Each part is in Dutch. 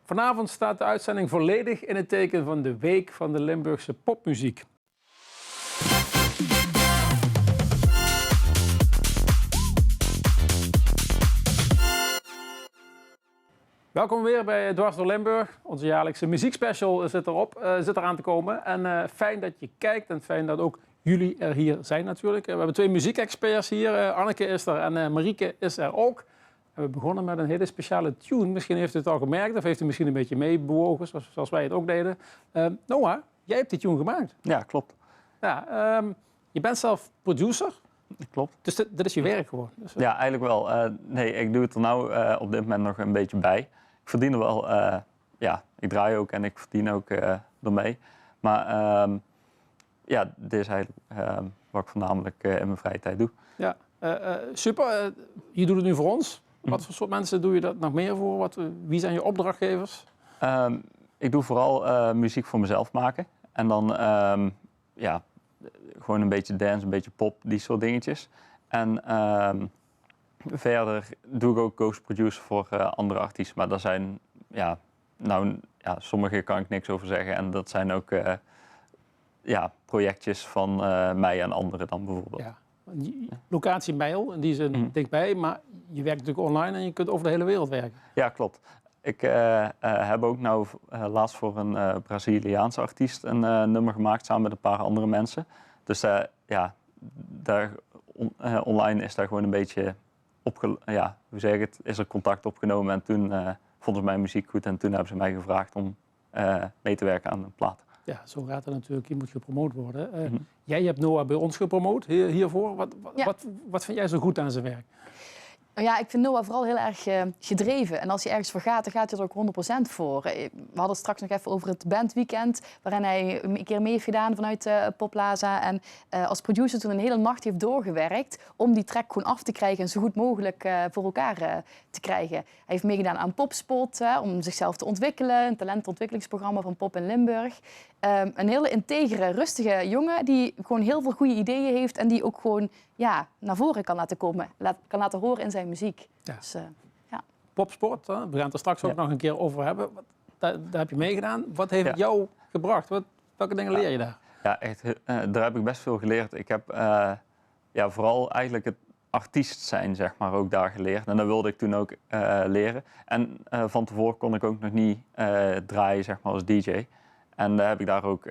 Vanavond staat de uitzending volledig in het teken van de Week van de Limburgse Popmuziek. Welkom weer bij Dwars door Limburg. Onze jaarlijkse muziekspecial zit eraan te komen. En fijn dat je kijkt en fijn dat ook jullie er hier zijn natuurlijk. We hebben 2 muziekexperts hier. Anneke is er en Marieke is er ook. En we begonnen met een hele speciale tune. Misschien heeft u het al gemerkt of heeft u misschien een beetje meebewogen zoals wij het ook deden. Noah, jij hebt die tune gemaakt. Ja, klopt. Ja, je bent zelf producer. Klopt. Dus dit is je werk gewoon. Dus, ja, eigenlijk wel. Nee, ik doe het er nou op dit moment nog een beetje bij. Ik verdien er wel, ik draai ook en ik verdien ook ermee. Maar ja, dit is eigenlijk wat ik voornamelijk in mijn vrije tijd doe. Ja, super. Je doet het nu voor ons. Wat voor soort mensen doe je dat nog meer voor? Wie zijn je opdrachtgevers? Ik doe vooral muziek voor mezelf maken. En dan gewoon een beetje dance, een beetje pop, die soort dingetjes. En verder doe ik ook ghost producer voor andere artiesten. Maar dat zijn, sommige kan ik niks over zeggen. En dat zijn ook projectjes van mij en anderen dan bijvoorbeeld. Ja. Locatie Bijl, in die zin dichtbij, maar je werkt natuurlijk online en je kunt over de hele wereld werken. Ja, klopt. Ik heb ook laatst voor een Braziliaanse artiest een nummer gemaakt samen met een paar andere mensen. Dus online is daar gewoon een beetje is er contact opgenomen en toen vonden ze mijn muziek goed en toen hebben ze mij gevraagd om mee te werken aan een plaat. Ja, zo gaat het natuurlijk. Je moet gepromoot worden. Jij hebt Noah bij ons gepromoot hiervoor. Wat vind jij zo goed aan zijn werk? Ja, ik vind Noah vooral heel erg gedreven. En als hij ergens voor gaat, dan gaat hij er ook 100% voor. We hadden het straks nog even over het bandweekend, waarin hij een keer mee heeft gedaan vanuit Popplaza. En als producer toen een hele nacht heeft doorgewerkt om die track gewoon af te krijgen en zo goed mogelijk voor elkaar te krijgen. Hij heeft meegedaan aan Popspot om zichzelf te ontwikkelen, een talentontwikkelingsprogramma van Pop in Limburg. Een hele integere, rustige jongen die gewoon heel veel goede ideeën heeft en die ook gewoon naar voren kan laten komen, kan laten horen in zijn muziek. Ja. Dus, Popsport, we gaan het er straks ook nog een keer over hebben. Daar heb je meegedaan. Wat heeft het jou gebracht? Welke dingen leer je daar? Ja, echt, daar heb ik best veel geleerd. Ik heb vooral eigenlijk het artiest zijn, zeg maar, ook daar geleerd. En dat wilde ik toen ook leren. En van tevoren kon ik ook nog niet draaien, zeg maar, als DJ. En daar heb ik daar ook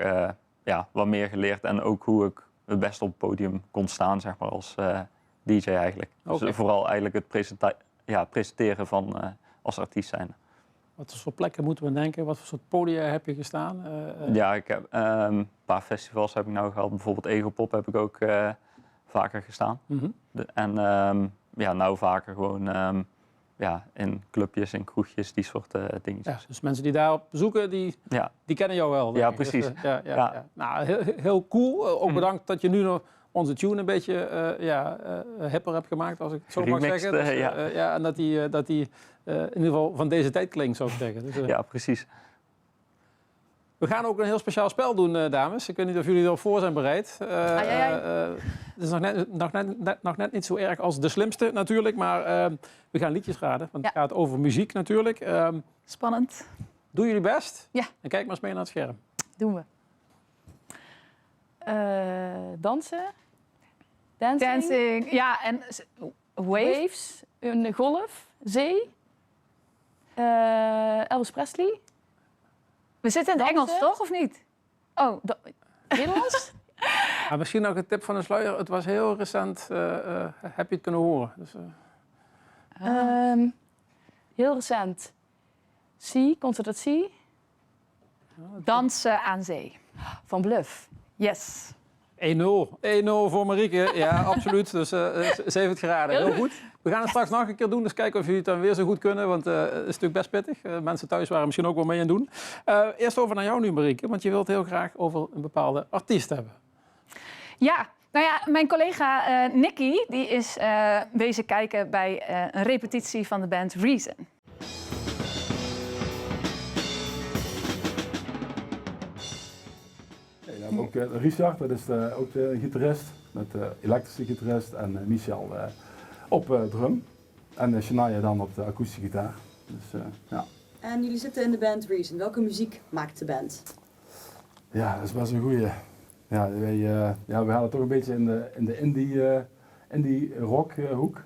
wat meer geleerd. En ook hoe ik het best op het podium kon staan, zeg maar, als DJ eigenlijk. Okay. Dus vooral eigenlijk het presenteren van als artiest zijn. Wat voor plekken moeten we denken? Wat voor soort podia heb je gestaan? Ja, ik heb een paar festivals heb ik nou gehad. Bijvoorbeeld Egopop heb ik ook vaker gestaan. En nou vaker gewoon in clubjes, in kroegjes, die soort dingetjes. Ja, dus mensen die daar op bezoeken, die kennen jou wel. Ja, precies. Dus, Nou, heel cool. Ook bedankt dat je nu nog onze tune een beetje hipper hebt gemaakt, als ik het zo mag zeggen. Dus, en dat die in ieder geval van deze tijd klinkt, zou ik zeggen. Dus, ja, precies. We gaan ook een heel speciaal spel doen, dames. Ik weet niet of jullie erop voor zijn bereid. Het is nog net niet zo erg als De Slimste natuurlijk, maar we gaan liedjes raden. Want het gaat over muziek natuurlijk. Spannend. Doen jullie best? Ja. En kijk maar eens mee naar het scherm. Doen we. Dansen. Dancing. Ja, en Waves. Een golf. Zee. Elvis Presley. We zitten in het Engels, toch? Of niet? Oh, Nederlands? Misschien nog een tip van de sluier. Het was heel recent. Heb je het kunnen horen? Dus, heel recent. Concert at Sea. Dansen aan zee. Van Bluff. Yes. 1-0 voor Marieke. Ja, absoluut. Dus ze heeft het geraden. Heel goed. We gaan het straks nog een keer doen. Dus kijken of jullie het dan weer zo goed kunnen. Want het is natuurlijk best pittig. Mensen thuis waren misschien ook wel mee aan het doen. Eerst over naar jou nu, Marieke. Want je wilt heel graag over een bepaalde artiest hebben. Ja. Nou ja, mijn collega Nicky die is wezen kijken bij een repetitie van de band Reason. We hebben ook Richard, dat is ook de gitarist, met de elektrische gitarist en Michel op drum. En Shania dan op de akoestische gitaar. Dus, ja. En jullie zitten in de band Reason. Welke muziek maakt de band? Ja, dat is best een goeie. Ja, we halen toch een beetje in de indie rock hoek.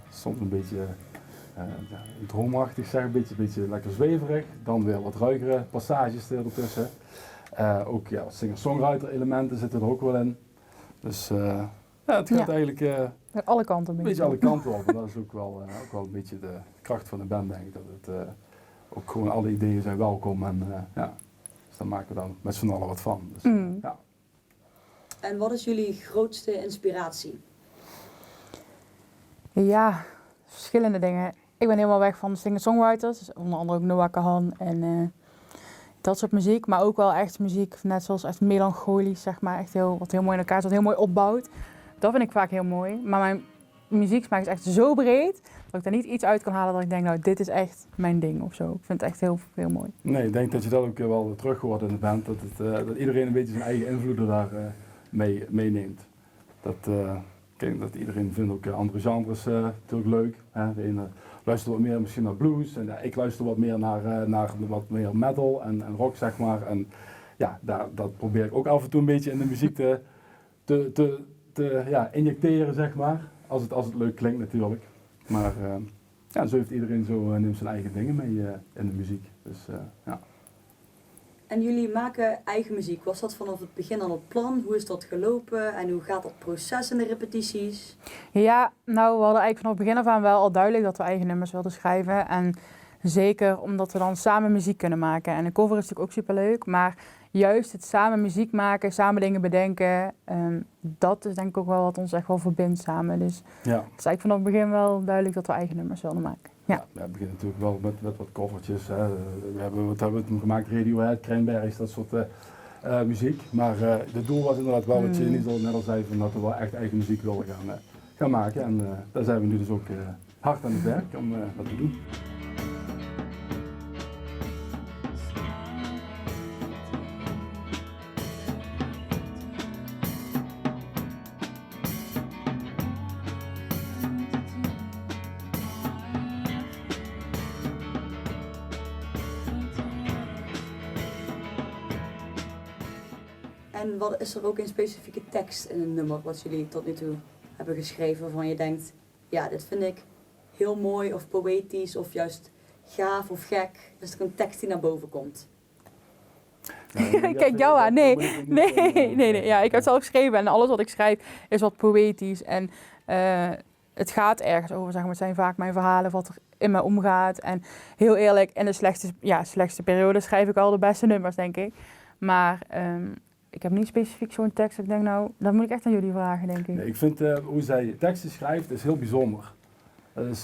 Soms een beetje droomachtig zeg, een beetje lekker zweverig. Dan weer wat ruigere passages ertussen. Ook wat singer-songwriter elementen zitten er ook wel in. Dus het gaat eigenlijk Alle kanten een beetje alle kanten op. En dat is ook wel een beetje de kracht van de band, denk ik. Dat het ook gewoon alle ideeën zijn welkom. En dus daar maken we dan met z'n allen wat van. Dus, ja. En wat is jullie grootste inspiratie? Ja, verschillende dingen. Ik ben helemaal weg van singer-songwriters, dus onder andere ook Noah Kahan en dat soort muziek. Maar ook wel echt muziek, net zoals echt melancholisch, zeg maar. Echt wat heel mooi in elkaar zit, heel mooi opbouwt. Dat vind ik vaak heel mooi. Maar mijn muzieksmaak is echt zo breed, dat ik daar niet iets uit kan halen dat ik denk, nou, dit is echt mijn ding of zo. Ik vind het echt heel, heel mooi. Nee, ik denk dat je dat ook wel terug hoort in de band. Dat iedereen een beetje zijn eigen invloeden daar meeneemt. Dat iedereen vindt ook andere genres natuurlijk leuk. Hè. De ene luistert wat meer misschien naar blues en ik luister wat meer naar wat meer metal en rock, zeg maar. En ja, dat probeer ik ook af en toe een beetje in de muziek te injecteren, zeg maar. Als het leuk klinkt natuurlijk. Maar zo heeft iedereen neemt zijn eigen dingen mee in de muziek. Dus, ja. En jullie maken eigen muziek. Was dat vanaf het begin al het plan? Hoe is dat gelopen? En hoe gaat dat proces in de repetities? Ja, nou, we hadden eigenlijk vanaf het begin af aan wel al duidelijk dat we eigen nummers wilden schrijven. En zeker omdat we dan samen muziek kunnen maken. En een cover is natuurlijk ook superleuk, maar juist het samen muziek maken, samen dingen bedenken, dat is denk ik ook wel wat ons echt wel verbindt samen. Dus het is eigenlijk vanaf het begin wel duidelijk dat we eigen nummers wilden maken. Ja, we beginnen natuurlijk wel met wat covertjes. Hè. Wat hebben we gemaakt? Radiohead, Cranberries, dat soort muziek. Maar het doel was inderdaad wel, wat je net al zei, dat we wel echt eigen muziek wilden gaan maken. En daar zijn we nu dus ook hard aan het werk om dat te doen. En wat is er ook een specifieke tekst in een nummer wat jullie tot nu toe hebben geschreven waarvan je denkt, ja, dit vind ik heel mooi of poëtisch of juist gaaf of gek? Is er een tekst die naar boven komt? Kijk jou aan. Nee. Ja, ik heb het zelf geschreven en alles wat ik schrijf is wat poëtisch. En het gaat ergens over, zeg maar. Het zijn vaak mijn verhalen wat er in me omgaat. En heel eerlijk, in de slechtste periode schrijf ik al de beste nummers, denk ik. Maar ik heb niet specifiek zo'n tekst dat ik denk, nou, dat moet ik echt aan jullie vragen, denk ik. Nee, ik vind hoe zij teksten schrijft is heel bijzonder. Dus,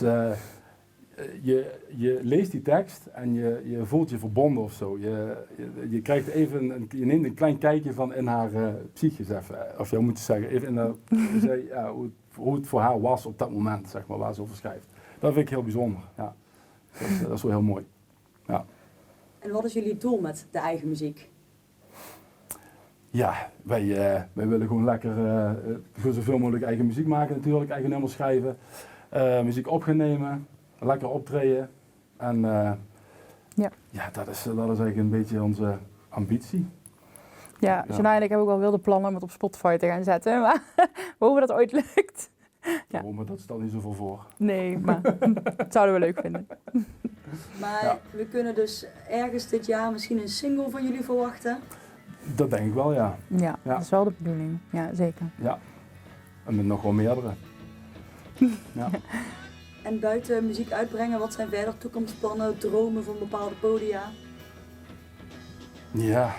je leest die tekst en je voelt je verbonden of zo. Je krijgt even je neemt een klein kijkje van in haar psyche, of je moet zeggen, even in hoe het voor haar was op dat moment, zeg maar, waar ze over schrijft. Dat vind ik heel bijzonder. Ja. Dat is wel heel mooi. Ja. En wat is jullie doel met de eigen muziek? Ja, wij willen gewoon lekker zoveel mogelijk eigen muziek maken natuurlijk, eigen nummers schrijven, muziek op gaan nemen, lekker optreden. En dat is eigenlijk een beetje onze ambitie. Ja, Shania en ik hebben ook wel wilde plannen om het op Spotify te gaan zetten, maar hoe dat ooit lukt. Ja. Maar dat stelt niet zoveel voor. Nee, maar dat zouden we leuk vinden. Maar we kunnen dus ergens dit jaar misschien een single van jullie verwachten? Dat denk ik wel, ja. Ja, dat is wel de bedoeling. Ja, zeker. Ja, en met nog wel meerdere. Ja. En buiten muziek uitbrengen, wat zijn verder toekomstplannen, dromen van bepaalde podia? Ja.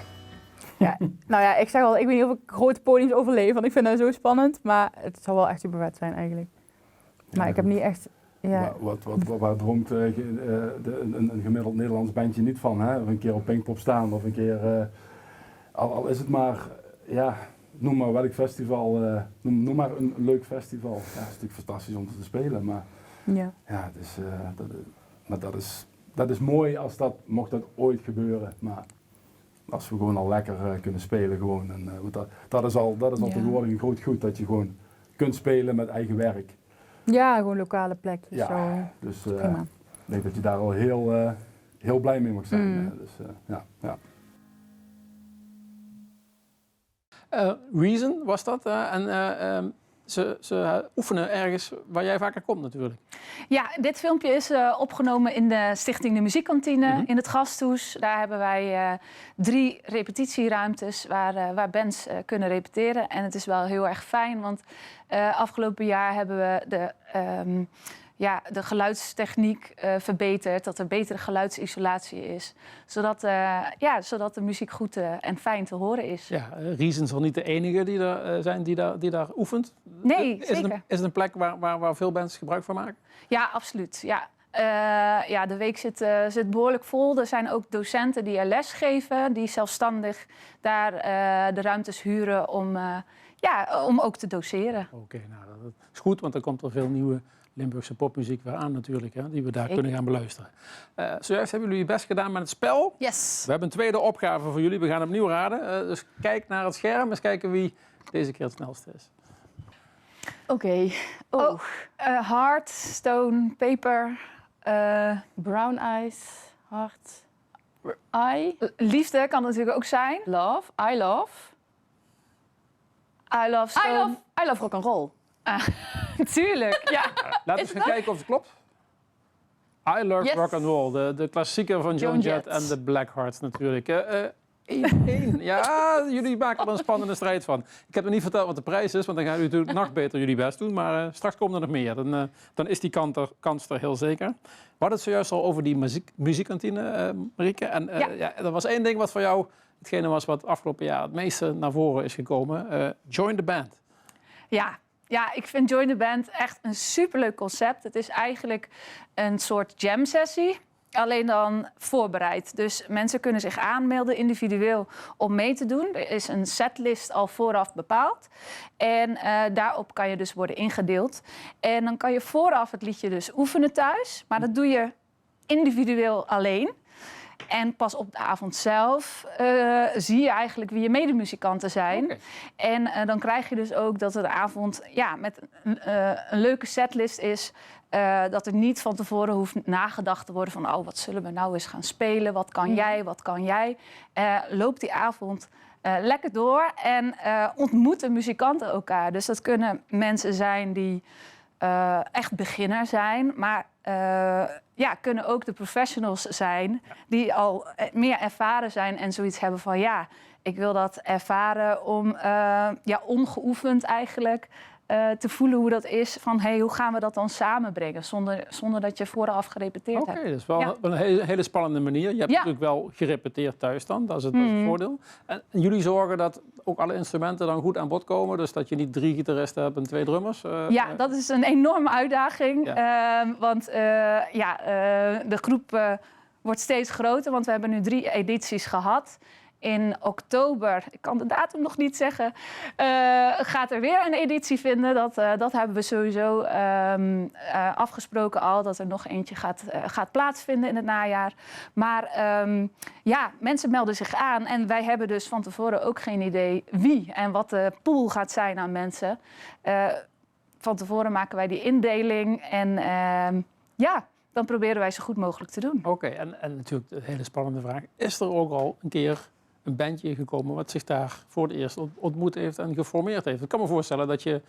Ja, nou ja, ik zeg al, ik weet niet of ik grote podiums overleef, want ik vind dat zo spannend. Maar het zal wel echt super vet zijn eigenlijk. Maar ik heb niet echt... Ja. Waar droomt een gemiddeld Nederlands bandje niet van? Hè? Of een keer op Pinkpop staan of een keer... Al is het maar, noem maar welk festival, noem maar een leuk festival. Ja, het is natuurlijk fantastisch om te spelen, maar dat is mooi als mocht dat ooit gebeuren. Maar als we gewoon al lekker kunnen spelen gewoon. En, dat is al tegenwoordig een groot goed, dat je gewoon kunt spelen met eigen werk. Ja, gewoon lokale plekjes. Ja, zo. dus prima. denk dat je daar al heel blij mee mag zijn. Dus, ja. Reason was dat. Ze oefenen ergens waar jij vaker komt natuurlijk. Ja, dit filmpje is opgenomen in de Stichting de Muziekkantine in het Gasthuis. Daar hebben wij 3 repetitieruimtes waar bands kunnen repeteren. En het is wel heel erg fijn, want afgelopen jaar hebben we de geluidstechniek verbeterd. Dat er betere geluidsisolatie is. Zodat de muziek goed en fijn te horen is. Ja, Reason zal niet de enige die er zijn die daar oefent. Nee, zeker. Is het een plek waar veel bands gebruik van maken? Ja, absoluut. Ja. De week zit behoorlijk vol. Er zijn ook docenten die er les geven, die zelfstandig daar de ruimtes huren om ook te doseren. Oké, nou, dat is goed, want er komt er veel nieuwe Limburgse popmuziek weer aan natuurlijk, hè, die we daar kunnen gaan beluisteren. Zojuist hebben jullie je best gedaan met het spel. Yes. We hebben een tweede opgave voor jullie. We gaan opnieuw raden. Dus kijk naar het scherm, eens kijken wie deze keer het snelste is. Oké. Heart, stone, paper, Brown eyes, heart, I, liefde kan natuurlijk ook zijn. love, I love. I love stone. I love rock and roll. Tuurlijk, ja. Laten we eens gaan kijken of het klopt. I Love Yes. Rock and Roll, de klassieker van Joan Jett en de Blackhearts natuurlijk. 1-1. Ja, jullie maken er een spannende strijd van. Ik heb nog niet verteld wat de prijs is, want dan gaan jullie natuurlijk nog beter jullie best doen. Maar straks komen er nog meer. Dan is die kans er heel zeker. We hadden het zojuist al over die muziekkantine, Marieke. En er was één ding wat voor jou hetgene was wat afgelopen jaar het meeste naar voren is gekomen. Join the Band. Ja, ik vind Join the Band echt een superleuk concept. Het is eigenlijk een soort jam sessie, alleen dan voorbereid. Dus mensen kunnen zich aanmelden individueel om mee te doen. Er is een setlist al vooraf bepaald. En daarop kan je dus worden ingedeeld. En dan kan je vooraf het liedje dus oefenen thuis. Maar dat doe je individueel alleen. En pas op de avond zelf zie je eigenlijk wie je medemuzikanten zijn. Okay. En dan krijg je dus ook dat de avond met een leuke setlist is. Dat er niet van tevoren hoeft nagedacht te worden van... wat zullen we nou eens gaan spelen? Wat kan jij? Wat kan jij? Loop die avond lekker door en ontmoeten muzikanten elkaar. Dus dat kunnen mensen zijn die echt beginner zijn... maar kunnen ook de professionals zijn die al meer ervaren zijn en zoiets hebben van ik wil dat ervaren om ongeoefend eigenlijk te voelen hoe dat is van hoe gaan we dat dan samenbrengen zonder dat je vooraf gerepeteerd hebt. Oké, dat is wel een hele spannende manier. Je hebt natuurlijk wel gerepeteerd thuis dan, dat is het voordeel. En jullie zorgen dat ook alle instrumenten dan goed aan bod komen, dus dat je niet 3 gitaristen hebt en 2 drummers? Dat is een enorme uitdaging, want de groep wordt steeds groter, want we hebben nu 3 edities gehad. In oktober, ik kan de datum nog niet zeggen, gaat er weer een editie vinden. Dat hebben we sowieso afgesproken al, dat er nog eentje gaat plaatsvinden in het najaar. Maar mensen melden zich aan en wij hebben dus van tevoren ook geen idee wie en wat de pool gaat zijn aan mensen. Van tevoren maken wij die indeling en dan proberen wij zo goed mogelijk te doen. Oké, en natuurlijk de hele spannende vraag. Is er ook al een keer een bandje gekomen wat zich daar voor het eerst ontmoet heeft en geformeerd heeft? Ik kan me voorstellen dat je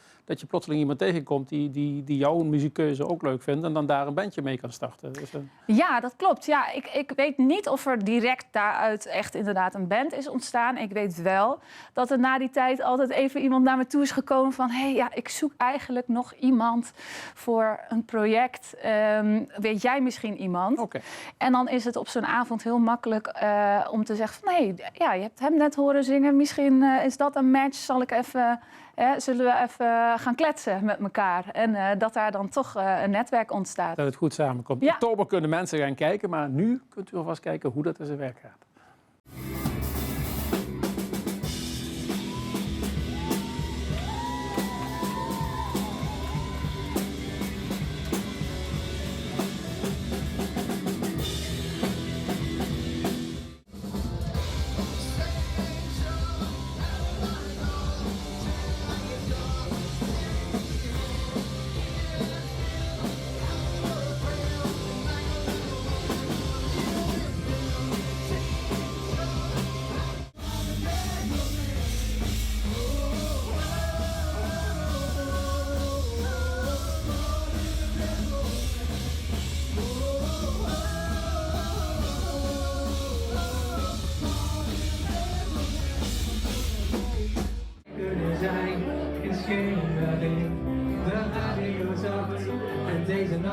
plotseling iemand tegenkomt die jouw muziekkeuze ook leuk vindt en dan daar een bandje mee kan starten. Dus, Ja, dat klopt. Ja, ik weet niet of er direct daaruit echt inderdaad een band is ontstaan. Ik weet wel dat er na die tijd altijd even iemand naar me toe is gekomen van ik zoek eigenlijk nog iemand voor een project. Weet jij misschien iemand? Oké. En dan is het op zo'n avond heel makkelijk om te zeggen van je hebt hem net horen zingen. Misschien is dat een match. Zullen we even gaan kletsen met elkaar? En dat daar dan toch een netwerk ontstaat. Dat het goed samenkomt. In oktober kunnen mensen gaan kijken, maar nu kunt u alvast kijken hoe dat in zijn werk gaat.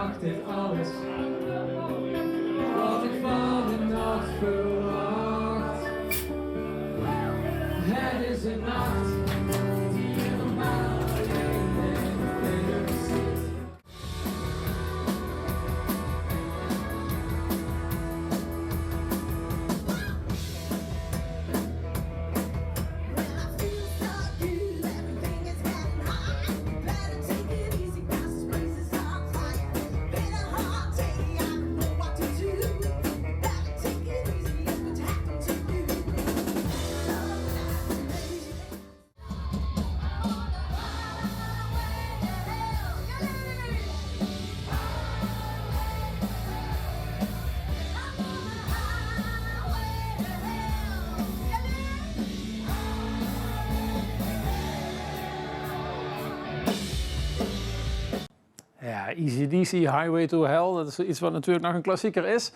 nacht heeft alles wat ik van de nacht verwacht. Het is een nacht die je normaal alleen in het zit. Ja, AC/DC, Highway to Hell, dat is iets wat natuurlijk nog een klassieker is.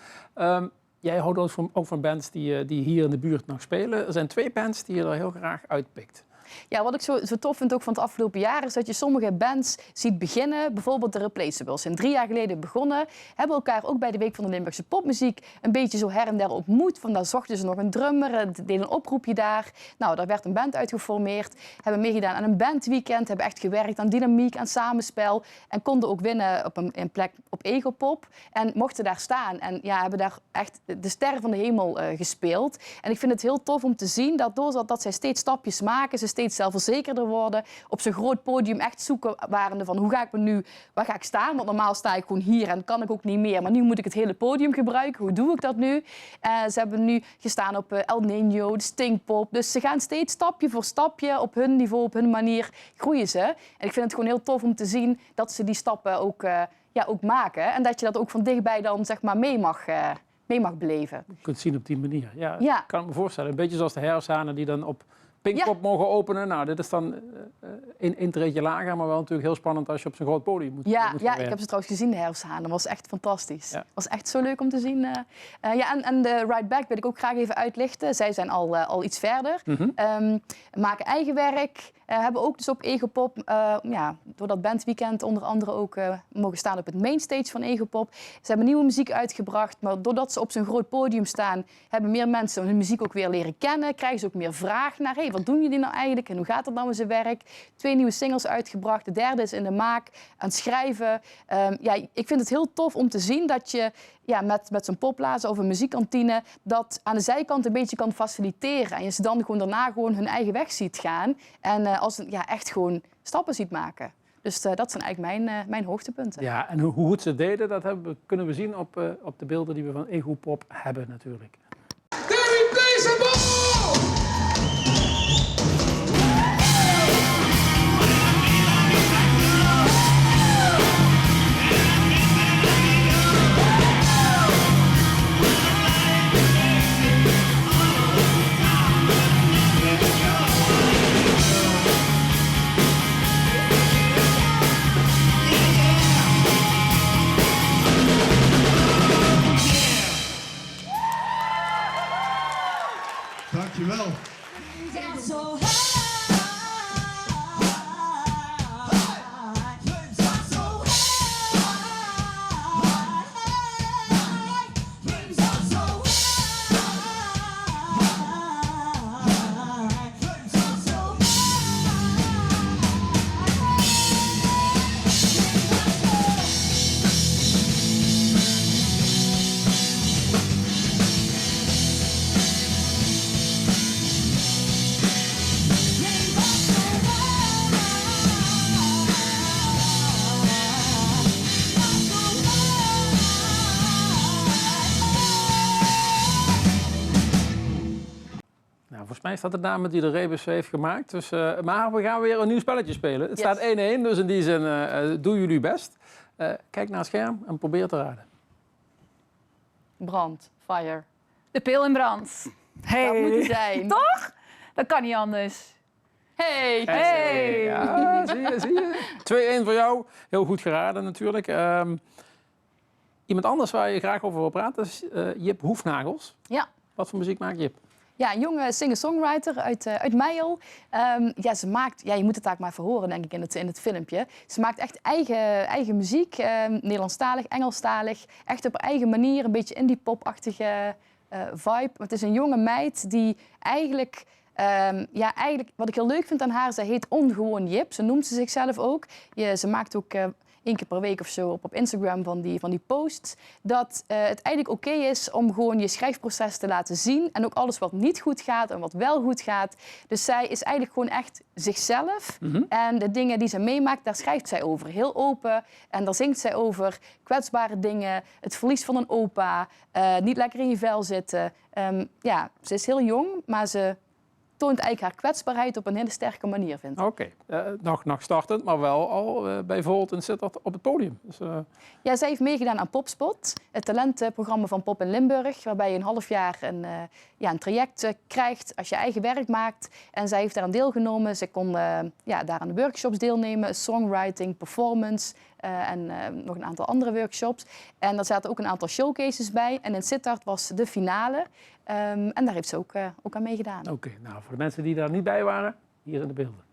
Jij houdt ook van bands die hier in de buurt nog spelen. Er zijn 2 bands die je er heel graag uitpikt. Ja, wat ik zo tof vind ook van het afgelopen jaar is dat je sommige bands ziet beginnen. Bijvoorbeeld de Replaceables. Zijn 3 jaar geleden begonnen. Hebben elkaar ook bij de Week van de Limburgse Popmuziek een beetje zo her en der ontmoet. Van daar zochten ze nog een drummer, deden een oproepje daar. Nou, daar werd een band uitgeformeerd. Hebben meegedaan aan een bandweekend. Hebben echt gewerkt aan dynamiek, aan samenspel. En konden ook winnen op een plek op Egopop. En mochten daar staan. En ja, hebben daar echt de sterren van de hemel gespeeld. En ik vind het heel tof om te zien dat doordat zij steeds stapjes maken, ze steeds zelfverzekerder worden, op zo'n groot podium echt zoeken warende van hoe ga ik me nu, waar ga ik staan? Want normaal sta ik gewoon hier en kan ik ook niet meer. Maar nu moet ik het hele podium gebruiken. Hoe doe ik dat nu? Ze hebben nu gestaan op El Nino, de Stingpop. Dus ze gaan steeds stapje voor stapje op hun niveau, op hun manier groeien ze. En ik vind het gewoon heel tof om te zien dat ze die stappen ook maken. En dat je dat ook van dichtbij dan zeg maar mee mag beleven. Je kunt het zien op die manier. Ja, Ja. kan ik me voorstellen. Een beetje zoals de Herfsthanen die dan op Pinkpop mogen openen. Nou, dit is dan een treedje lager, maar wel natuurlijk heel spannend als je op zo'n groot podium moet Ja, ik verwerken. heb ze trouwens gezien, de Herfsthanen. Dat was echt fantastisch. Ja. Was echt zo leuk om te zien. En de Right Back wil ik ook graag even uitlichten. Zij zijn al iets verder. Maken eigen werk. Hebben ook dus op Egopop, door dat bandweekend onder andere ook mogen staan op het mainstage van Egopop. Ze hebben nieuwe muziek uitgebracht, maar doordat ze op zo'n groot podium staan, hebben meer mensen hun muziek ook weer leren kennen. Krijgen ze ook meer vraag naar, hey, wat doen jullie nou eigenlijk en hoe gaat het nou in zijn werk? 2 nieuwe singles uitgebracht, de 3e is in de maak, aan het schrijven. Ik vind het heel tof om te zien dat je met zo'n Poplaza of een muziekkantine dat aan de zijkant een beetje kan faciliteren. En je ze dan gewoon daarna gewoon hun eigen weg ziet gaan. En echt gewoon stappen ziet maken. Dus dat zijn eigenlijk mijn hoogtepunten. Ja, en hoe goed ze het deden, dat kunnen we zien op de beelden die we van Egopop hebben natuurlijk. The Replaceables! Dankjewel. Volgens mij staat de dame die de rebus heeft gemaakt. Dus, maar we gaan weer een nieuw spelletje spelen. Het staat 1-1, dus in die zin doen jullie best. Kijk naar het scherm en probeer te raden. Brand, fire. De pil in brand. Hey. Dat moet hij zijn. Toch? Dat kan niet anders. Hey! Hey. Ja, zie je. 2-1 voor jou. Heel goed geraden natuurlijk. Iemand anders waar je graag over wil praten is Jip Hoefnagels. Ja. Wat voor muziek maakt Jip? Ja, een jonge singer-songwriter uit Meijel. Ja, ze maakt, ja, je moet het eigenlijk maar even horen, denk ik, in het filmpje. Ze maakt echt eigen muziek, Nederlandstalig, Engelstalig. Echt op haar eigen manier, een beetje indie pop-achtige vibe. Maar het is een jonge meid die eigenlijk... eigenlijk, wat ik heel leuk vind aan haar, ze heet Ongewoon Jip. Zo noemt ze zichzelf ook. Ze maakt ook 1 keer per week of zo op Instagram van die posts. Dat het eigenlijk oké is om gewoon je schrijfproces te laten zien. En ook alles wat niet goed gaat en wat wel goed gaat. Dus zij is eigenlijk gewoon echt zichzelf. En de dingen die ze meemaakt, daar schrijft zij over. Heel open. En daar zingt zij over kwetsbare dingen. Het verlies van een opa. Niet lekker in je vel zitten. Ze is heel jong, maar ze toont eigenlijk haar kwetsbaarheid op een hele sterke manier, vind ik. Oké, nog startend, maar wel al bij Volt en Sittard op het podium. Dus, Ja, zij heeft meegedaan aan Popspot, het talentenprogramma van Pop in Limburg, waarbij je een half jaar een traject krijgt als je eigen werk maakt. En zij heeft daaraan deelgenomen. Ze kon daar aan de workshops deelnemen, songwriting, performance en nog een aantal andere workshops. En er zaten ook een aantal showcases bij. En in Sittard was de finale. En daar heeft ze ook aan meegedaan. Oké, nou voor de mensen die daar niet bij waren, hier zijn de beelden.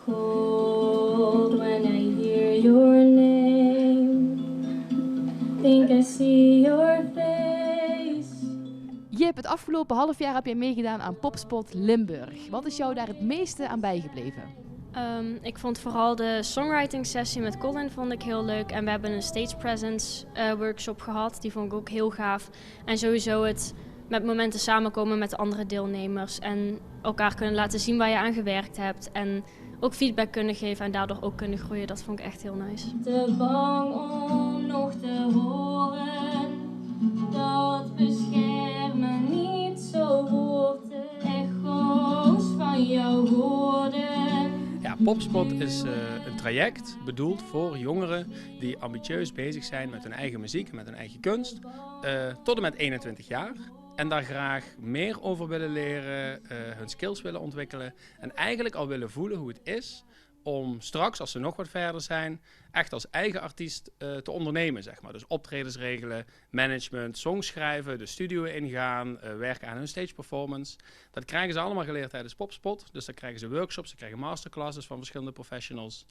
Cold when I hear your name, think I see your face. Jip, het afgelopen half jaar heb je meegedaan aan Popspot Limburg. Wat is jou daar het meeste aan bijgebleven? Ik vond vooral de songwriting sessie met Colin vond ik heel leuk. En we hebben een stage presence workshop gehad. Die vond ik ook heel gaaf. En sowieso het met momenten samenkomen met de andere deelnemers. En elkaar kunnen laten zien waar je aan gewerkt hebt. En ook feedback kunnen geven en daardoor ook kunnen groeien. Dat vond ik echt heel nice. Te bang om nog te horen. Dat beschermen niet zo hoort. De echo's van jouw woorden. Ja, Popspot is een traject bedoeld voor jongeren die ambitieus bezig zijn met hun eigen muziek en met hun eigen kunst. Tot en met 21 jaar. En daar graag meer over willen leren, hun skills willen ontwikkelen. En eigenlijk al willen voelen hoe het is om straks, als ze nog wat verder zijn, echt als eigen artiest te ondernemen, zeg maar. Dus optredens regelen, management, songs schrijven, de studio ingaan, werken aan hun stage performance. Dat krijgen ze allemaal geleerd tijdens Popspot. Dus dan krijgen ze workshops, ze krijgen masterclasses van verschillende professionals.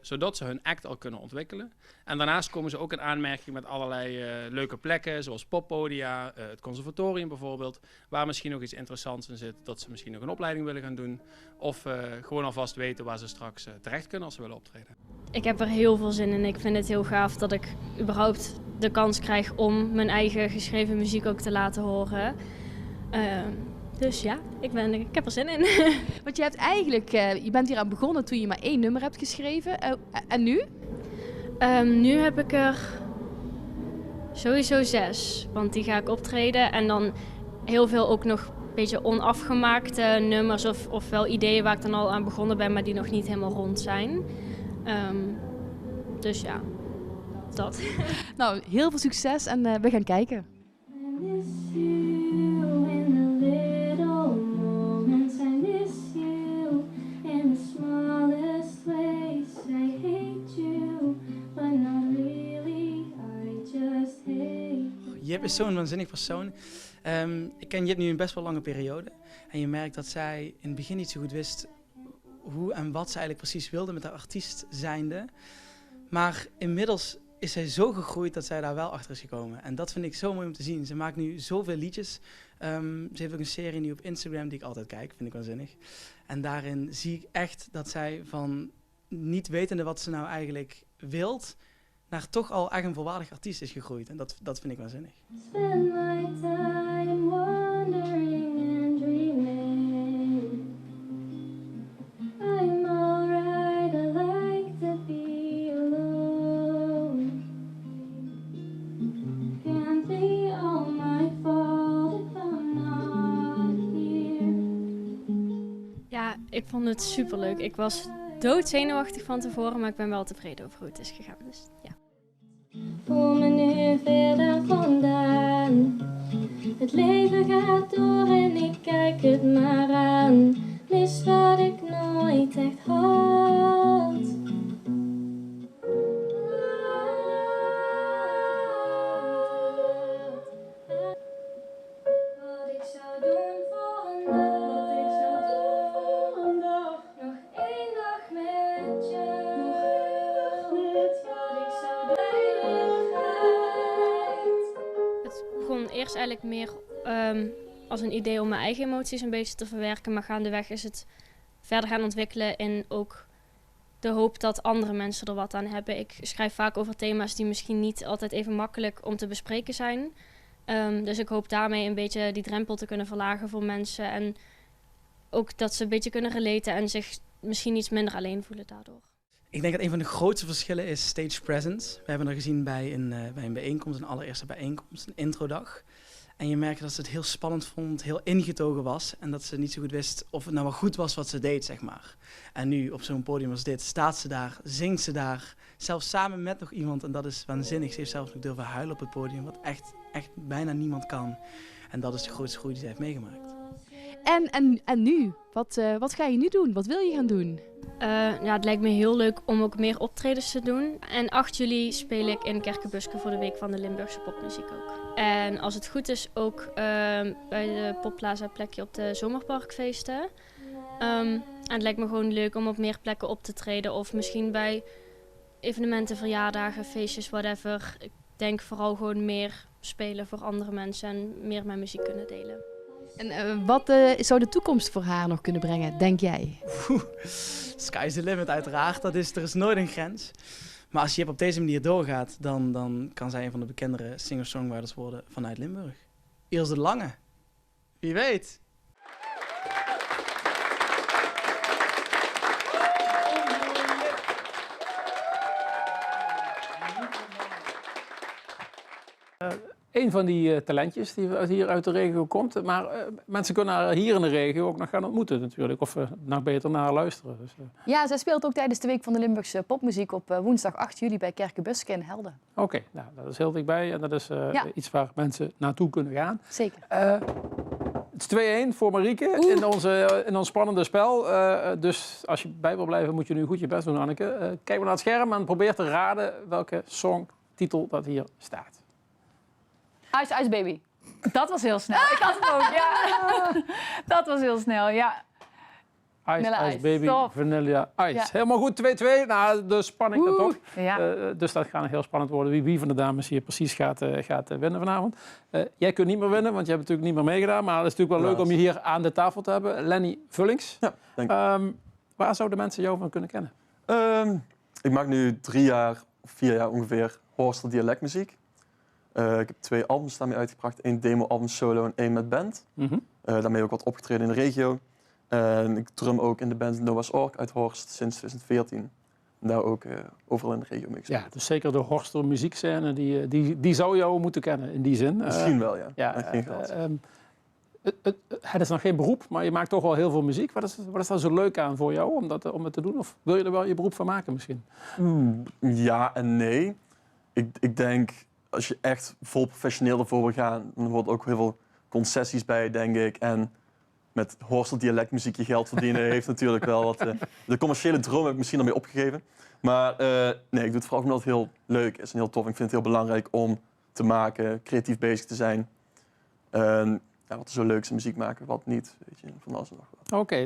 Zodat ze hun act al kunnen ontwikkelen. En daarnaast komen ze ook in aanmerking met allerlei leuke plekken, zoals poppodia, het conservatorium bijvoorbeeld, waar misschien nog iets interessants in zit, dat ze misschien nog een opleiding willen gaan doen. Of gewoon alvast weten waar ze straks terecht kunnen als ze willen optreden. Ik heb er heel veel zin in. Ik vind het heel gaaf dat ik überhaupt de kans krijg om mijn eigen geschreven muziek ook te laten horen. Dus ja, ik heb er zin in. Want je hebt eigenlijk, je bent hier aan begonnen toen je maar 1 nummer hebt geschreven. En nu? Nu heb ik er sowieso 6, want die ga ik optreden. En dan heel veel ook nog een beetje onafgemaakte nummers of wel ideeën waar ik dan al aan begonnen ben, maar die nog niet helemaal rond zijn. Dus ja, dat. Nou, heel veel succes en we gaan kijken. Jip is zo'n waanzinnig persoon. Ik ken Jip nu een best wel lange periode. En je merkt dat zij in het begin niet zo goed wist hoe en wat ze eigenlijk precies wilde met haar artiest zijnde. Maar inmiddels is zij zo gegroeid dat zij daar wel achter is gekomen. En dat vind ik zo mooi om te zien. Ze maakt nu zoveel liedjes. Ze heeft ook een serie nu op Instagram die ik altijd kijk, vind ik waanzinnig. En daarin zie ik echt dat zij van niet wetende wat ze nou eigenlijk wilt, naar toch al echt een volwaardig artiest is gegroeid. En dat vind ik waanzinnig. Spend my time wondering and dreaming. I'm alright, I like to be alone. Can't be all my fault if I'm not here. Ja, ik vond het superleuk. Ik was doodzenuwachtig van tevoren, maar ik ben wel tevreden over hoe het is gegaan. Dus ja. Voel me nu verder vandaan. Het leven gaat door en ik kijk het maar aan. Mis wat ik nooit echt had. Wat ik zou doen eigenlijk meer als een idee om mijn eigen emoties een beetje te verwerken. Maar gaandeweg is het verder gaan ontwikkelen in ook de hoop dat andere mensen er wat aan hebben. Ik schrijf vaak over thema's die misschien niet altijd even makkelijk om te bespreken zijn. Dus ik hoop daarmee een beetje die drempel te kunnen verlagen voor mensen. En ook dat ze een beetje kunnen relaten en zich misschien iets minder alleen voelen daardoor. Ik denk dat een van de grootste verschillen is stage presence. We hebben dat gezien bij een bijeenkomst, een allereerste bijeenkomst, een introdag. En je merkte dat ze het heel spannend vond, heel ingetogen was. En dat ze niet zo goed wist of het nou wel goed was wat ze deed, zeg maar. En nu op zo'n podium als dit staat ze daar, zingt ze daar. Zelfs samen met nog iemand. En dat is waanzinnig. Ze heeft zelfs nog durven huilen op het podium. Wat echt bijna niemand kan. En dat is de grootste groei die ze heeft meegemaakt. En nu? Wat ga je nu doen? Wat wil je gaan doen? Ja, het lijkt me heel leuk om ook meer optredens te doen. En 8 juli speel ik in Kerkenbuske voor de Week van de Limburgse Popmuziek ook. En als het goed is ook bij de Popplaza plekje op de zomerparkfeesten. En het lijkt me gewoon leuk om op meer plekken op te treden. Of misschien bij evenementen, verjaardagen, feestjes, whatever. Ik denk vooral gewoon meer spelen voor andere mensen en meer mijn muziek kunnen delen. En wat zou de toekomst voor haar nog kunnen brengen, denk jij? Sky's the limit uiteraard, er is nooit een grens. Maar als je op deze manier doorgaat, dan kan zij een van de bekendere singer-songwriters worden vanuit Limburg. Ilse de Lange, wie weet. Een van die talentjes die hier uit de regio komt. Maar mensen kunnen haar hier in de regio ook nog gaan ontmoeten natuurlijk. Of nog beter naar haar luisteren. Dus, Ja, zij speelt ook tijdens de Week van de Limburgse Popmuziek op woensdag 8 juli bij Kerkenbuske in Helden. Oké, nou, dat is heel dichtbij. En dat is iets waar mensen naartoe kunnen gaan. Zeker. Het is 2-1 voor Marieke in ons spannende spel. Dus als je bij wil blijven moet je nu goed je best doen, Anneke. Kijk maar naar het scherm en probeer te raden welke songtitel dat hier staat. Ice Ice Baby. Dat was heel snel. Ik had het ook, ja. Dat was heel snel, ja. Ice Baby, Stop. Vanilla Ice. Ja. Helemaal goed, 2-2. Nou, de spanning er toch. Ja. Dus dat gaat heel spannend worden. Wie van de dames hier precies gaat winnen vanavond. Jij kunt niet meer winnen, want je hebt natuurlijk niet meer meegedaan. Maar het is natuurlijk wel leuk om je hier aan de tafel te hebben. Lenny Vullings. Ja, dank je. Waar zouden mensen jou van kunnen kennen? Ik maak nu 3 jaar of 4 jaar ongeveer Horstel dialectmuziek. Ik heb 2 albums daarmee uitgebracht. 1 demo-album solo en 1 met band. Daarmee ook wat opgetreden in de regio. Ik drum ook in de band Noah's Ark uit Horst sinds 2014. En daar ook overal in de regio mee gespeeld. Ja, dus zeker de Horster muziekscène, die zou jou moeten kennen in die zin. Misschien wel, ja. Geen geld. Het is nog geen beroep, maar je maakt toch wel heel veel muziek. Wat is daar zo leuk aan voor jou om het te doen? Of wil je er wel je beroep van maken misschien? Ja en nee. Ik denk, als je echt vol professioneel ervoor wil gaan, dan hoort ook heel veel concessies bij, denk ik. En met Horstel dialectmuziek je geld verdienen heeft natuurlijk wel wat... de commerciële droom heb ik misschien ermee opgegeven. Maar nee, ik doe het vooral omdat het heel leuk is en heel tof. Ik vind het heel belangrijk om te maken, creatief bezig te zijn. Wat er zo leuk is in muziek maken, wat niet. Weet je, van alles en nog wat. Oké,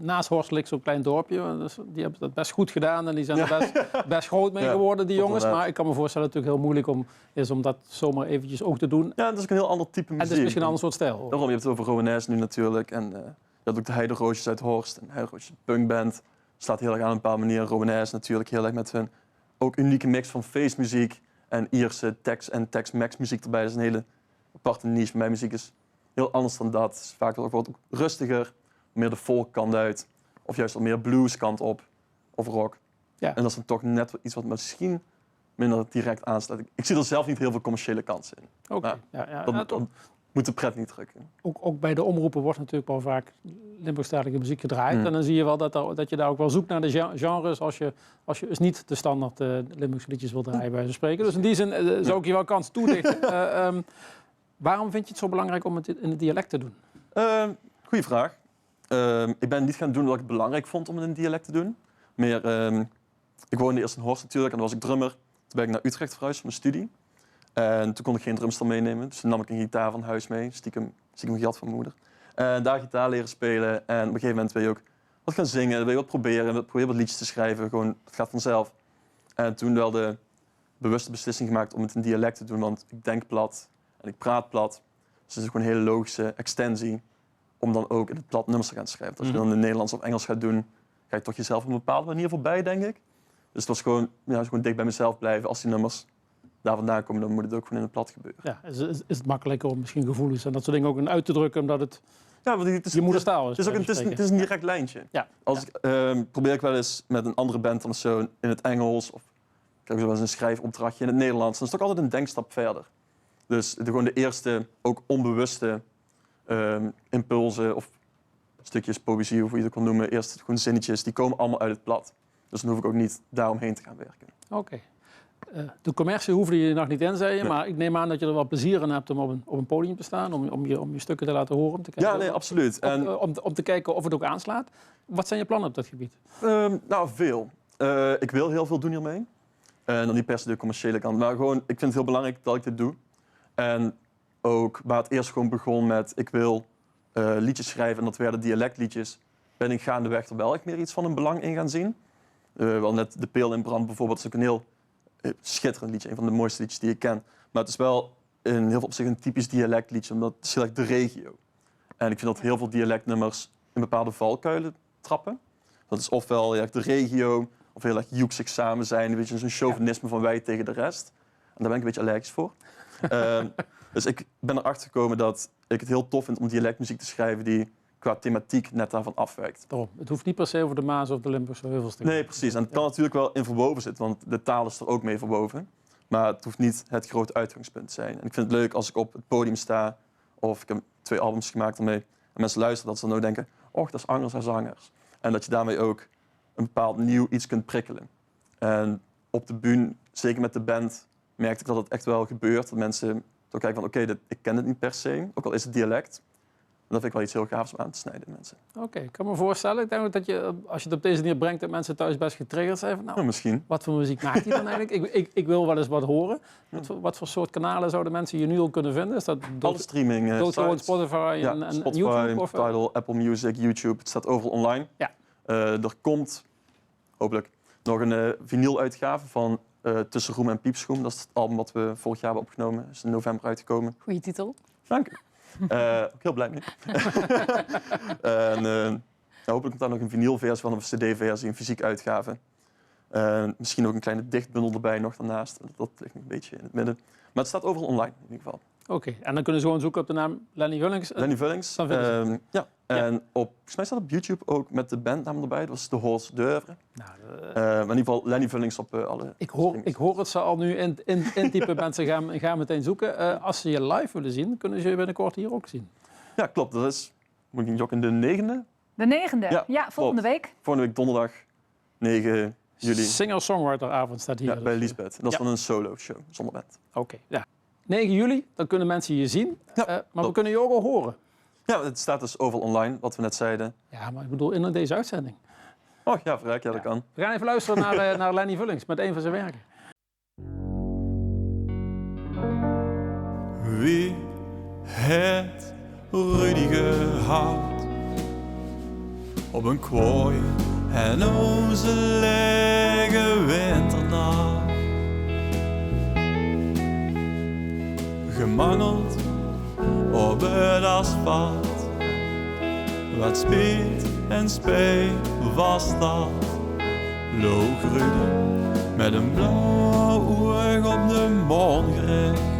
naast Horst ligt zo'n klein dorpje. Dus die hebben dat best goed gedaan en die zijn er best groot mee geworden, die jongens. Maar ik kan me voorstellen dat het natuurlijk heel moeilijk is om dat zomaar eventjes ook te doen. Ja, dat is ook een heel ander type muziek. En het is misschien een ander soort stijl. Daarom, je hebt het over Romanes nu natuurlijk. En je had ook de Heideroosjes uit Horst. En Heideroosjes punkband staat heel erg aan een bepaalde manier. Romanes natuurlijk heel erg met hun ook unieke mix van feestmuziek en Ierse Tex en Tex-Mex muziek erbij. Dat is een hele aparte niche. Mijn muziek is heel anders dan dat. Het is vaak wel wat rustiger, meer de folkkant uit. Of juist wat meer blueskant op, of rock. Ja. En dat is dan toch net iets wat misschien minder direct aansluit. Ik zie er zelf niet heel veel commerciële kansen in. Oké. Dat moet de pret niet drukken. Ook bij de omroepen wordt natuurlijk wel vaak Limburgstalige muziek gedraaid. En dan zie je wel dat je daar ook wel zoekt naar de genres als je dus niet de standaard Limburgse liedjes wil draaien bij ze spreken. Dus in die zin zou ik je wel kans toedichten. Waarom vind je het zo belangrijk om het in het dialect te doen? Goeie vraag. Ik ben niet gaan doen wat ik belangrijk vond om het in het dialect te doen. Meer, ik woonde eerst in Horst natuurlijk en dan was ik drummer. Toen ben ik naar Utrecht verhuisd voor mijn studie. En toen kon ik geen drumstel meenemen, dus toen nam ik een gitaar van huis mee. Stiekem gejat van mijn moeder. En daar gitaar leren spelen en op een gegeven moment wil je ook wat gaan zingen. Wil je wat proberen, probeer wat liedjes te schrijven. Gewoon, het gaat vanzelf. En toen wel de bewuste beslissing gemaakt om het in dialect te doen, want ik denk plat en ik praat plat. Dus het is gewoon een hele logische extensie om dan ook in het plat nummers te gaan schrijven. Als je dan in het Nederlands of Engels gaat doen, ga je toch jezelf op een bepaalde manier voorbij, denk ik. Dus het was gewoon, gewoon dicht bij mezelf blijven. Als die nummers daar vandaan komen, dan moet het ook gewoon in het plat gebeuren. Ja, is het makkelijker om misschien gevoelens en dat soort dingen ook uit te drukken, omdat het je moederstaal is? Het is een direct lijntje. Ja. Probeer ik wel eens met een andere band dan zo in het Engels, of ik heb wel eens een schrijfopdrachtje in het Nederlands, dan is het ook altijd een denkstap verder. Dus gewoon de eerste, ook onbewuste impulsen of stukjes poëzie, of hoe je het kan noemen, eerst gewoon zinnetjes, die komen allemaal uit het plat. Dus dan hoef ik ook niet daaromheen te gaan werken. Oké. De commercie hoefde je nog niet in, zei je, maar ik neem aan dat je er wel plezier in hebt om op een podium te staan, om je stukken te laten horen. Om te kijken, ja, nee, absoluut. Om te kijken of het ook aanslaat. Wat zijn je plannen op dat gebied? Nou, veel. Ik wil heel veel doen hiermee. En dan niet per se de commerciële kant, maar gewoon, ik vind het heel belangrijk dat ik dit doe. En ook waar het eerst gewoon begon met, ik wil liedjes schrijven en dat werden dialectliedjes, ben ik gaandeweg er wel echt meer iets van een belang in gaan zien. Wel net De Peel in Brand bijvoorbeeld, is ook een heel schitterend liedje, een van de mooiste liedjes die ik ken. Maar het is wel in heel veel opzichten een typisch dialectliedje, omdat het is heel erg de regio. En ik vind dat heel veel dialectnummers in bepaalde valkuilen trappen. Dat is ofwel heel erg de regio, of heel erg joeksig samen zijn, een beetje zo'n chauvinisme van wij tegen de rest. En daar ben ik een beetje allergisch voor. Dus ik ben erachter gekomen dat ik het heel tof vind om dialectmuziek te schrijven die qua thematiek net daarvan afwijkt. Daarom. Het hoeft niet per se over de Maas of de Limburgse heuvels te gaan. Nee, precies. En het kan natuurlijk wel in verwoven zitten, want de taal is er ook mee verwoven. Maar het hoeft niet het grote uitgangspunt te zijn. En ik vind het leuk als ik op het podium sta, of ik heb 2 albums gemaakt ermee, en mensen luisteren, dat ze dan ook denken, och, dat is Angers en Zangers. En dat je daarmee ook een bepaald nieuw iets kunt prikkelen. En op de bühne, zeker met de band, merkte ik dat het echt wel gebeurt. Dat mensen toch kijken van, oké, ik ken het niet per se, ook al is het dialect. En dat vind ik wel iets heel gaafs om aan te snijden, mensen. Oké, ik kan me voorstellen. Ik denk ook dat je, als je het op deze manier brengt, dat mensen thuis best getriggerd zijn. Van, nou, misschien. Wat voor muziek maakt hij dan eigenlijk? Ik wil wel eens wat horen. Wat voor soort kanalen zouden mensen je nu al kunnen vinden? Is dat alle streaming sites? Spotify en Spotify, YouTube? Of, Tidal, Apple Music, YouTube. Het staat overal online. Ja. Er komt, hopelijk, nog een vinyl-uitgave van Tussen Roem en Piepschoen. Dat is het album wat we vorig jaar hebben opgenomen. Dat is in november uitgekomen. Goeie titel. Dank u. Ook heel blij mee. En hopelijk komt daar nog een vinylversie van, of een cd-versie, een fysiek uitgave. Misschien ook een kleine dichtbundel erbij nog daarnaast. Dat ligt een beetje in het midden. Maar het staat overal online in ieder geval. Oké, en dan kunnen ze gewoon zoeken op de naam Lenny Vullings. Lenny Vullings. Ja. En volgens mij staat op YouTube ook met de bandnaam erbij. Dat was de Horse d'Oeuvre. Nou, maar in ieder geval Lenny Vullings op alle... Ik hoor het ze al nu intypen. Mensen gaan meteen zoeken. Als ze je live willen zien, kunnen ze je binnenkort hier ook zien. Ja, klopt. Dat is, moet ik niet jokken, de 9e? De 9e? Ja, volgende week. Volgende week donderdag, 9 juli. Singer-songwriter-avond staat hier. Ja, bij Lisbeth. Dat is dan een solo-show, zonder band. Oké, ja. 9 juli, dan kunnen mensen je zien. Maar we kunnen je ook al horen. Ja, het staat dus overal online, wat we net zeiden. Ja, maar ik bedoel in deze uitzending. Oh ja, verrek, ja, dat kan. We gaan even luisteren naar Lenny Vullings met een van zijn werken. Wie het rudige hout op een kooi en onze lege winternacht, gemangeld op het asfalt, wat speet en spee was dat, loogrude met een blauw oog op de maan gericht.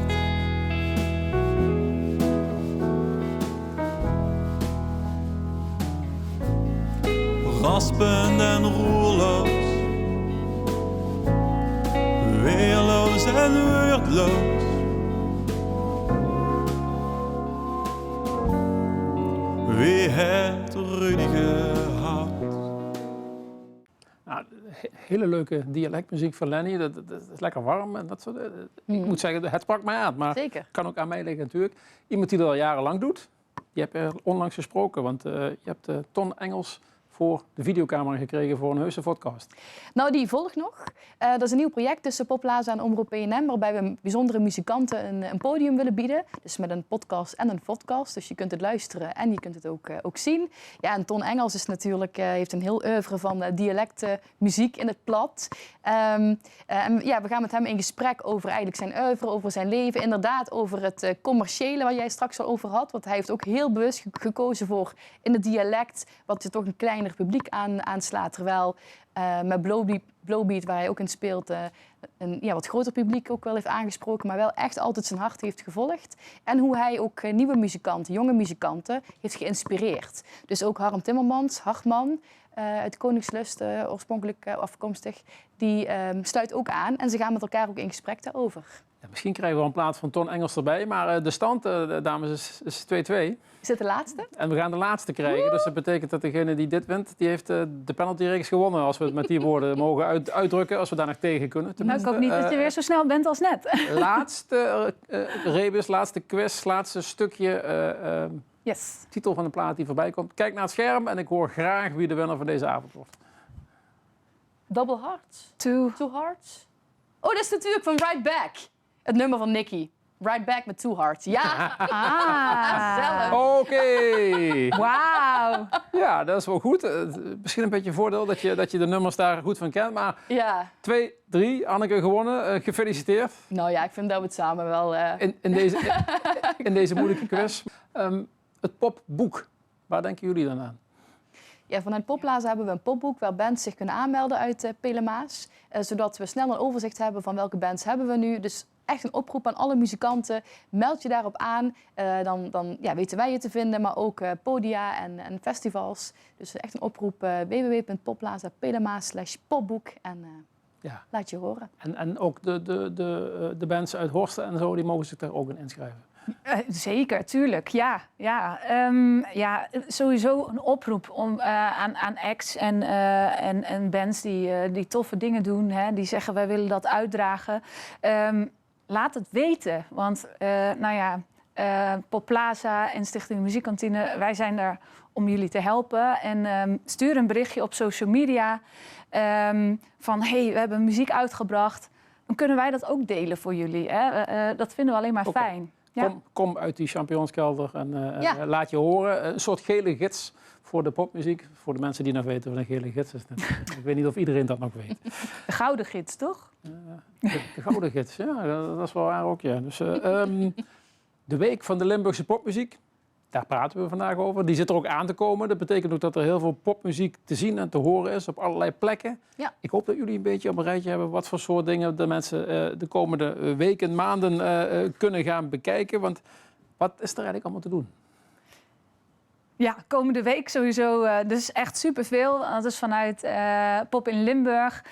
Raspend en roerloos, weerloos en woordloos. Wie het rudige hout. Nou, hele leuke dialectmuziek van Lenny. Dat is lekker warm en dat soort. Ik moet zeggen, het sprak mij aan, maar het kan ook aan mij liggen natuurlijk. Iemand die dat al jarenlang doet. Je hebt er onlangs gesproken, want je hebt Ton Engels voor de videocamera gekregen voor een heuse podcast? Nou, die volgt nog. Dat is een nieuw project tussen Popplaza en Omroep PNM... waarbij we bijzondere muzikanten een podium willen bieden. Dus met een podcast en een podcast. Dus je kunt het luisteren en je kunt het ook zien. Ja, en Ton Engels is natuurlijk, heeft een heel oeuvre van dialecten, muziek in het plat. En ja, we gaan met hem in gesprek over eigenlijk zijn oeuvre, over zijn leven. Inderdaad, over het commerciële waar jij straks al over had. Want hij heeft ook heel bewust gekozen voor in het dialect... wat je toch een kleiner publiek aanslaat. Terwijl met Blowbeat, waar hij ook in speelt... een wat groter publiek ook wel heeft aangesproken... maar wel echt altijd zijn hart heeft gevolgd. En hoe hij ook nieuwe muzikanten, jonge muzikanten... heeft geïnspireerd. Dus ook Harm Timmermans, Hartman... uit Koningslust, oorspronkelijk afkomstig... die sluit ook aan. En ze gaan met elkaar ook in gesprek daarover. Ja, misschien krijgen we wel een plaat van Ton Engels erbij. Maar de stand, dames, is 2-2. Is het de laatste? En we gaan de laatste krijgen. Woe! Dus dat betekent dat degene die dit wint... die heeft de penalty-reeks gewonnen. Als we het met die woorden mogen uitdrukken. Als we daar nog tegen kunnen. Nou, ik hoop niet dat je weer zo snel bent als net. Laatste rebus, laatste quiz, laatste stukje... Yes. Titel van de plaat die voorbij komt. Kijk naar het scherm en ik hoor graag wie de winnaar van deze avond wordt. Double Hearts. Two Hearts. Oh, dat is natuurlijk van Right Back. Het nummer van Nicky. Right Back met Two Hearts. Ja. Oké. Wauw. Ja, dat is wel goed. Misschien een beetje een voordeel dat je de nummers daar goed van kent. Maar ja. 2-3, Anneke gewonnen. Gefeliciteerd. Nou ja, ik vind dat we het samen wel... In deze moeilijke quiz. Het popboek, waar denken jullie dan aan? Ja, vanuit Popplaza hebben we een popboek waar bands zich kunnen aanmelden uit Pelemaas. Zodat we snel een overzicht hebben van welke bands hebben we nu. Dus echt een oproep aan alle muzikanten. Meld je daarop aan. Dan weten wij je te vinden, maar ook podia en festivals. Dus echt een oproep www.popplaza.pelemaas/popboek. En laat je horen. En ook de bands uit Horsten en zo, die mogen zich daar ook in inschrijven. Zeker, tuurlijk. Ja, sowieso een oproep aan acts en bands die toffe dingen doen. Hè, die zeggen, wij willen dat uitdragen. Laat het weten, want Popplaza en Stichting Muziekkantine... wij zijn er om jullie te helpen. En stuur een berichtje op social media van... hey, we hebben muziek uitgebracht. Dan kunnen wij dat ook delen voor jullie. Hè? Dat vinden we alleen maar fijn. Ja. Kom uit die championskelder en laat je horen. Een soort gele gids voor de popmuziek. Voor de mensen die nog weten wat een gele gids is. Ik weet niet of iedereen dat nog weet. De gouden gids, toch? De gouden gids, ja. Dat is wel waar ook, ja. Dus, de week van de Limburgse popmuziek. Daar praten we vandaag over. Die zit er ook aan te komen. Dat betekent ook dat er heel veel popmuziek te zien en te horen is op allerlei plekken. Ja. Ik hoop dat jullie een beetje op een rijtje hebben wat voor soort dingen de mensen de komende weken, maanden kunnen gaan bekijken. Want wat is er eigenlijk allemaal te doen? Ja, komende week sowieso dus echt superveel. Dat is vanuit Pop in Limburg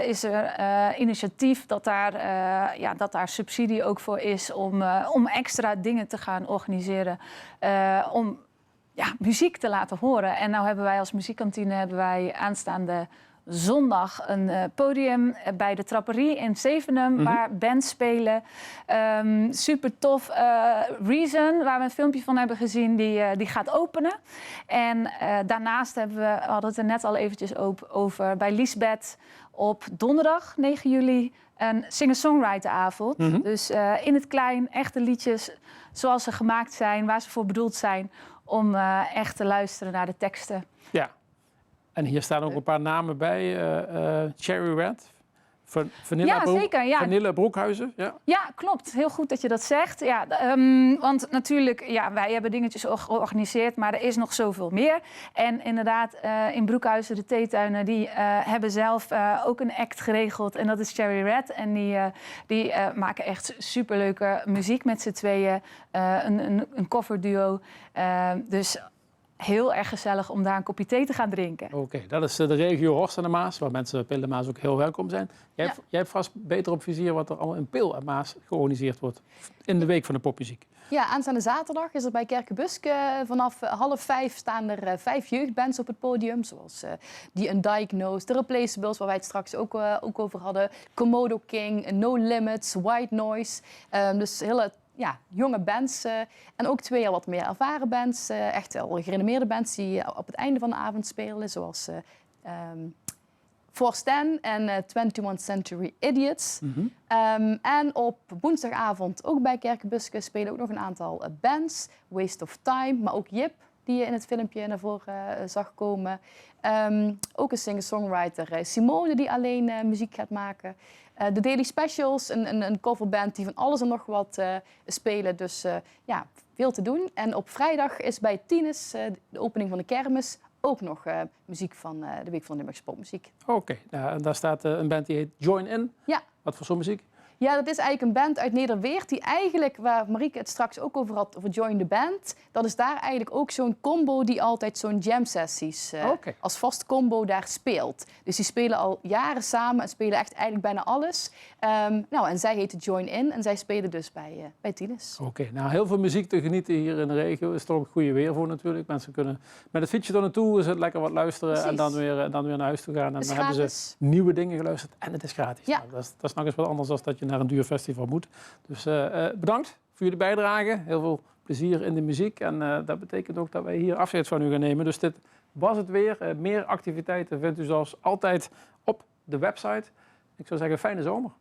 is er initiatief dat daar subsidie ook voor is om extra dingen te gaan organiseren. Om muziek te laten horen. En nou hebben wij als muziekkantine aanstaande zondag een podium bij de Trapperie in Zevenum, waar bands spelen. Super tof. Reason, waar we een filmpje van hebben gezien, die gaat openen. En daarnaast hebben we hadden het er net al eventjes over bij Liesbeth op donderdag 9 juli een singer-songwriteravond. Dus in het klein, echte liedjes zoals ze gemaakt zijn, waar ze voor bedoeld zijn, om echt te luisteren naar de teksten. Ja. En hier staan ook een paar namen bij. Cherry Red, Vanille Broekhuizen. Ja, klopt. Heel goed dat je dat zegt. Ja, want natuurlijk, wij hebben dingetjes georganiseerd, maar er is nog zoveel meer. En inderdaad, in Broekhuizen, de theetuinen, die hebben zelf ook een act geregeld. En dat is Cherry Red. En die maken echt superleuke muziek met z'n tweeën. Een coverduo. Dus heel erg gezellig om daar een kopje thee te gaan drinken. Oké, dat is de regio Horst en de Maas, waar mensen Peel en Maas ook heel welkom zijn. Jij hebt vast beter op vizier wat er allemaal in Peel en Maas georganiseerd wordt in de week van de popmuziek. Ja, aanstaande zaterdag is er bij Kerkenbuske vanaf 4:30 staan er 5 jeugdbands op het podium. Zoals die Undiagnosed, The Replaceables, waar wij het straks ook over hadden. Komodo King, No Limits, White Noise. Dus hele jonge bands en ook 2 al wat meer ervaren bands. Echt al gerenommeerde bands die op het einde van de avond spelen. Zoals Force 10 en 21 Century Idiots. En op woensdagavond ook bij Kerkenbuske spelen ook nog een aantal bands. Waste of Time, maar ook Jip, die je in het filmpje naar voren zag komen. Ook een singer-songwriter Simone, die alleen muziek gaat maken. De Daily Specials, een coverband die van alles en nog wat spelen. Dus veel te doen. En op vrijdag is bij Tines, de opening van de kermis, ook nog muziek van de Week van Limburgse Popmuziek. Oké, en daar staat een band die heet Join In. Ja. Wat voor soort muziek? Ja, dat is eigenlijk een band uit Nederweert die eigenlijk, waar Marieke het straks ook over had, over Join the Band. Dat is daar eigenlijk ook zo'n combo die altijd zo'n jam sessies als vast combo daar speelt. Dus die spelen al jaren samen en spelen echt eigenlijk bijna alles. En zij heette Join In en zij spelen dus bij Tines. Oké, nou heel veel muziek te genieten hier in de regio. Is er ook goede weer voor natuurlijk. Mensen kunnen met het fietsje er naartoe, is het lekker wat luisteren en dan weer naar huis toe gaan. En dan hebben ze nieuwe dingen geluisterd en het is gratis. Ja. Nou, dat is nog eens wat anders dan dat je naar een duur festival moet. Dus bedankt voor jullie bijdrage. Heel veel plezier in de muziek. En dat betekent ook dat wij hier afscheid van u gaan nemen. Dus dit was het weer. Meer activiteiten vindt u zoals altijd op de website. Ik zou zeggen, fijne zomer.